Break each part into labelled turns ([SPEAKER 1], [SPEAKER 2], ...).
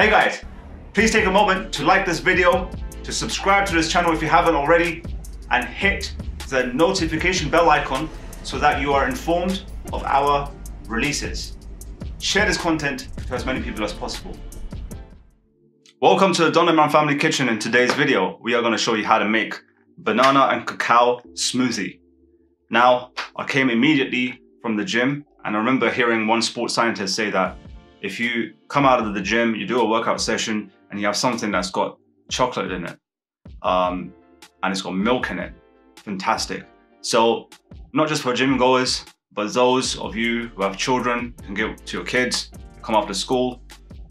[SPEAKER 1] Hey guys, please take a moment to like this video, to subscribe to this channel if you haven't already, and hit the notification bell icon so that you are informed of our releases. Share this content to as many people as possible. Welcome to the Imran.Family kitchen. In today's video, we are going to show you how to make banana and cacao smoothie. Now, I came immediately from the gym, and I remember hearing one sports scientist say that if you come out of the gym, you do a workout session, and you have something that's got chocolate in it, and it's got milk in it, fantastic. So, not just for gym goers, but those of you who have children, you can give to your kids, come after school,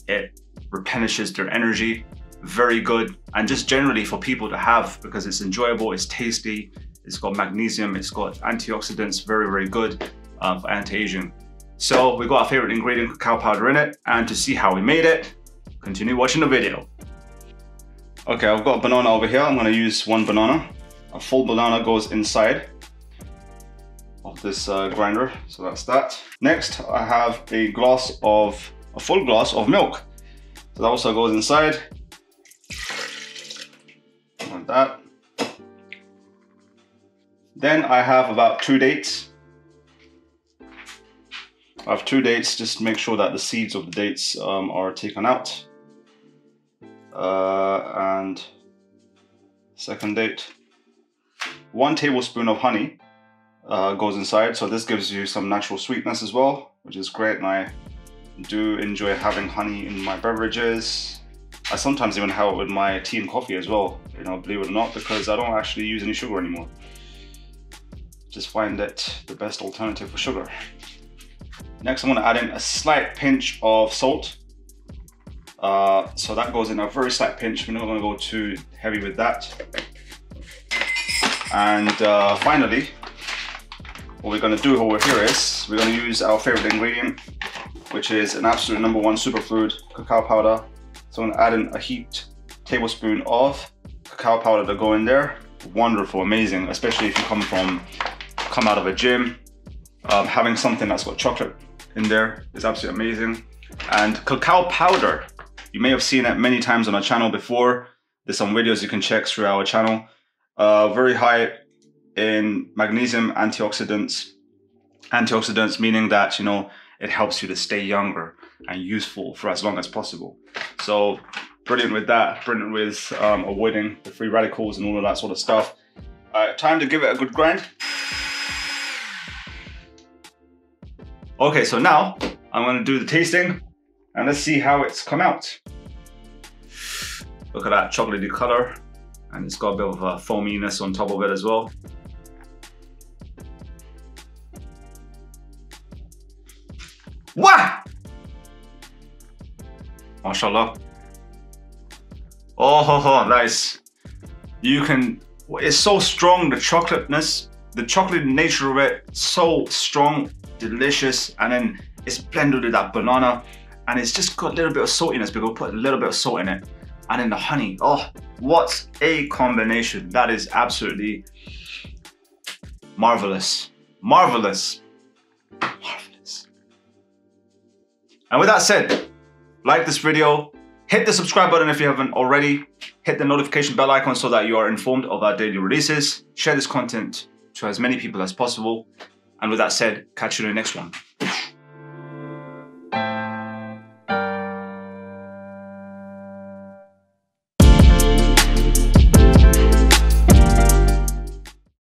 [SPEAKER 1] it replenishes their energy, very good. And just generally for people to have, because it's enjoyable, it's tasty, it's got magnesium, it's got antioxidants, very, very good for anti-aging. So we got our favorite ingredient, cacao powder, in it, and to see how we made it, continue watching the video. Okay, I've got a banana over here. I'm gonna use one banana. A full banana goes inside of this grinder, so that's that. Next, I have a full glass of milk. So that also goes inside, like that. Then I have about 2 dates. I have 2 dates, just to make sure that the seeds of the dates are taken out. And second date, 1 tablespoon of honey goes inside. So this gives you some natural sweetness as well, which is great. And I do enjoy having honey in my beverages. I sometimes even have it with my tea and coffee as well, you know, believe it or not, because I don't actually use any sugar anymore. Just find it the best alternative for sugar. Next, I'm going to add in a slight pinch of salt. So that goes in a very slight pinch. We're not going to go too heavy with that. And finally, what we're going to do over here is we're going to use our favorite ingredient, which is an absolute #1 superfood, cacao powder. So I'm going to add in a heaped tablespoon of cacao powder to go in there. Wonderful, amazing, especially if you come out of a gym. Having something that's got chocolate in there is absolutely amazing. And cacao powder, you may have seen it many times on our channel before. There's some videos you can check through our channel. Very high in magnesium, antioxidants. Antioxidants meaning that, you know, it helps you to stay younger and useful for as long as possible. So brilliant with that, brilliant with avoiding the free radicals and all of that sort of stuff. Time to give it a good grind. Okay, so now I'm gonna do the tasting and let's see how it's come out. Look at that chocolatey color, and it's got a bit of a foaminess on top of it as well. Wow! MashaAllah. Oh, nice. It's so strong, the chocolateness, the chocolate nature of it, so strong, delicious, and then it's blended with that banana, and it's just got a little bit of saltiness because we put a little bit of salt in it, and then the honey. Oh, what a combination. That is absolutely marvelous. Marvelous. Marvelous. And with that said, like this video, hit the subscribe button if you haven't already, hit the notification bell icon so that you are informed of our daily releases, share this content to as many people as possible, and with that said, catch you in the next one.